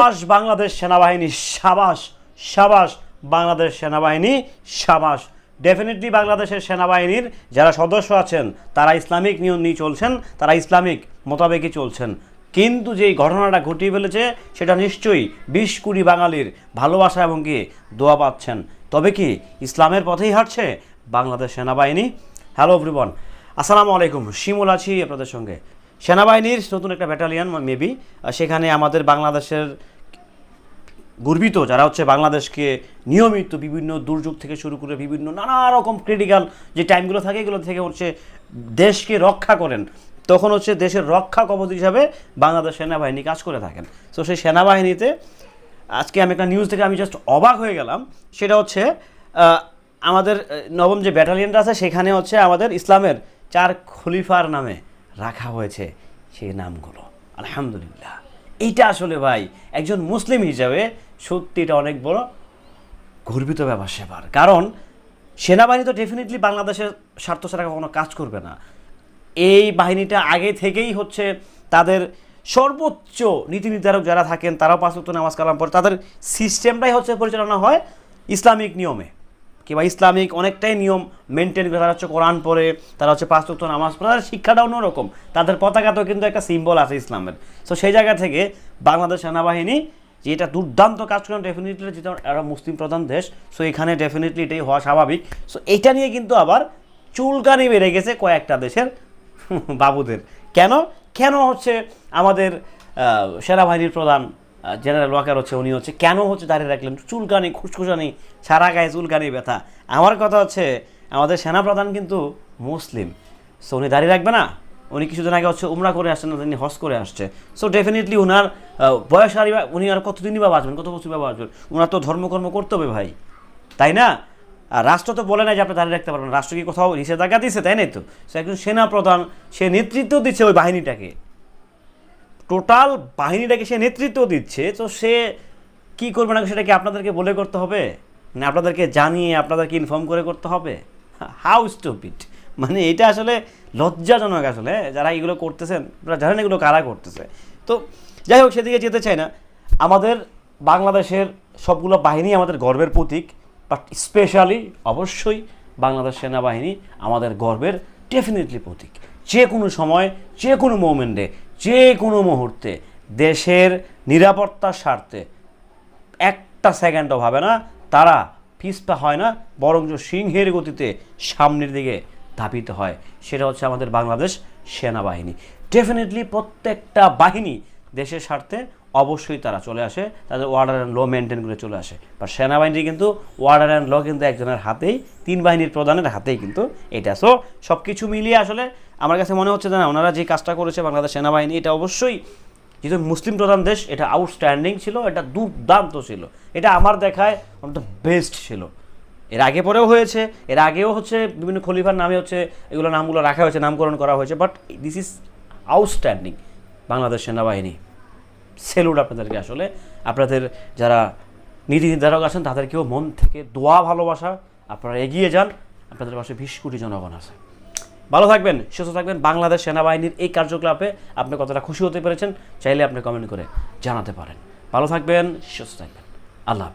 সাবাস বাংলাদেশ সেনাবাহিনী, সাবাস সাবাস বাংলাদেশ সেনাবাহিনী, সাবাস। ডেফিনেটলি বাংলাদেশের সেনাবাহিনীর যারা সদস্য আছেন তারা ইসলামিক নিয়ম নিয়ে চলছেন, তারা ইসলামিক মোতাবেকই চলছেন। কিন্তু যেই ঘটনাটা ঘটিয়ে ফেলেছে সেটা নিশ্চয়ই 20 কোটি বাঙালির ভালোবাসা এবং কি দোয়া পাচ্ছেন। তবে কি ইসলামের পথেই হাঁটছে বাংলাদেশ সেনাবাহিনী? হ্যালো এভরিওয়ান, আসসালামু আলাইকুম। শিমুল আছি আপনাদের সঙ্গে। সেনাবাহিনীর নতুন একটা ব্যাটালিয়ন মেবি, সেখানে আমাদের বাংলাদেশের গর্বিত যারা হচ্ছে বাংলাদেশকে নিয়মিত বিভিন্ন দুর্যোগ থেকে শুরু করে বিভিন্ন নানা রকম ক্রিটিক্যাল যে টাইমগুলো থাকে এগুলো থেকে হচ্ছে দেশকে রক্ষা করেন, তখন হচ্ছে দেশের রক্ষা কবচ হিসাবে বাংলাদেশ সেনাবাহিনী কাজ করে থাকেন। তো সেই সেনাবাহিনীতে আজকে আমি একটা নিউজ থেকে আমি জাস্ট অবাক হয়ে গেলাম। সেটা হচ্ছে আমাদের নবম যে ব্যাটালিয়নটা আছে সেখানে হচ্ছে আমাদের ইসলামের 4 খলিফার নামে রাখা হয়েছে সেই নামগুলো। আলহামদুলিল্লাহ, এইটা আসলে ভাই একজন মুসলিম হিসাবে সত্যি এটা অনেক বড় গর্বিত ব্যাপার সেবার। কারণ সেনাবাহিনী তো ডেফিনেটলি বাংলাদেশের স্বার্থ ছাড়া কখনো কাজ করবে না। এই বাহিনীটা আগে থেকেই হচ্ছে তাদের সর্বোচ্চ নীতি নির্ধারক যারা থাকেন তারাও 5 ওয়াক্ত নামাজ কালাম পড়ে, তাদের সিস্টেমটাই হচ্ছে পরিচালনা হয় ইসলামিক নিয়মে কিংবা ইসলামিক অনেকটাই নিয়ম মেনটেন করে। তারা হচ্ছে কোরআন পড়ে, তারা হচ্ছে 5 ওয়াক্ত নামাজ পড়ে, তাদের শিক্ষাটা অন্যরকম, তাদের পতাকাতেও কিন্তু একটা সিম্বল আছে ইসলামের। সো সেই জায়গা থেকে বাংলাদেশ সেনাবাহিনী যে এটা দুর্দান্ত কাজ করেন, ডেফিনেটলি যেটা একটা মুসলিম প্রধান দেশ, সো এখানে ডেফিনেটলি এটাই হওয়া স্বাভাবিক। সো এটা নিয়ে কিন্তু আবার চুলকানি বেড়ে গেছে কয়েকটা দেশের বাবুদের। কেন কেন হচ্ছে আমাদের সেনাবাহিনীর প্রধান জেনারেল ওয়াকার হচ্ছে উনি হচ্ছে কেন হচ্ছে দাঁড়িয়ে রাখলেন? চুলকানি, খুশখুশানি, সারা গায়ে চুলকানি ব্যথা। আমার কথা হচ্ছে আমাদের সেনাপ্রধান কিন্তু মুসলিম, সো উনি দাঁড়িয়ে রাখবে না? উনি কিছুদিন আগে হচ্ছে উমরা করে আসছেন, তিনি হজ করে আসছে। সো ডেফিনেটলি ওনার বয়স আর উনি আর কতদিনই বা বাঁচবেন, কত বছর বা বাঁচবেন? ওনার তো ধর্মকর্ম করতে হবে ভাই, তাই না? আর রাষ্ট্র তো বলে না যে আপনি দাঁড়িয়ে রাখতে পারবেন, রাষ্ট্র কি কোথাও নিষেধাজ্ঞা দিচ্ছে? তাই নাই তো। সে একজন সেনাপ্রধান, সে নেতৃত্ব দিচ্ছে ওই বাহিনীটাকে, টোটাল বাহিনীটাকে সে নেতৃত্ব দিচ্ছে। তো সে কি করবে না সেটা কি আপনাদেরকে বলে করতে হবে, মানে আপনাদেরকে জানিয়ে আপনাদেরকে ইনফর্ম করে করতে হবে? How stupid! মানে এটা আসলে লজ্জাজনক। আসলে যারা এগুলো করতেছেন আপনারা জানেন এগুলো কারা করতেছে। তো যাই হোক, সেদিকে যেতে চাই না। আমাদের বাংলাদেশের সবগুলো বাহিনী আমাদের গর্বের প্রতীক, বাট স্পেশালি অবশ্যই বাংলাদেশ সেনাবাহিনী আমাদের গর্বের ডেফিনেটলি প্রতীক। যে কোনো সময়, যে কোনো মোমেন্টে, যে কোনো মুহূর্তে দেশের নিরাপত্তার স্বার্থে একটা সেকেন্ডও ভাবে না, তারা পিছপা হয় না, বরঞ্চ সিংহের গতিতে সামনের দিকে ধাবিত হয়। সেটা হচ্ছে আমাদের বাংলাদেশ সেনাবাহিনী। ডেফিনেটলি প্রত্যেকটা বাহিনী দেশের স্বার্থে অবশ্যই তারা চলে আসে, তাদের অর্ডার অ্যান্ড ল মেনটেন করে চলে আসে। বা সেনাবাহিনী কিন্তু অর্ডার অ্যান্ড ল কিন্তু একজনের হাতেই, 3 বাহিনীর প্রধানের হাতেই কিন্তু এটা। সো সব কিছু মিলিয়ে আসলে আমার কাছে মনে হচ্ছে যে না, ওনারা যে কাজটা করেছে বাংলাদেশ সেনাবাহিনী, এটা অবশ্যই যেহেতু মুসলিম প্রধান দেশ, এটা আউটস্ট্যান্ডিং ছিল, এটা দুর্দান্ত ছিল, এটা আমার দেখায় অন দ্য বেস্ট ছিল। এর আগে পরেও হয়েছে, এর আগেও হচ্ছে বিভিন্ন খলিফার নামে হচ্ছে এগুলো নামগুলো রাখা হয়েছে, নামকরণ করা হয়েছে, but this is outstanding Bangladesh সেনাবাহিনী। সেলুট আপনাদেরকে। আসলে আপনাদের যারা নীতি নির্ধারক আছেন তাদেরকেও মন থেকে দোয়া, ভালোবাসা। আপনারা এগিয়ে যান, আপনাদের পাশে 20 কোটি জনগণ আছে। ভালো থাকবেন, সুস্থ থাকবেন। বাংলাদেশ সেনাবাহিনীর এই কার্যকলাপে আপনি কতটা খুশি হতে পেরেছেন চাইলে আপনি কমেন্ট করে জানাতে পারেন। ভালো থাকবেন, সুস্থ থাকবেন। আল্লাহ হাফেজ।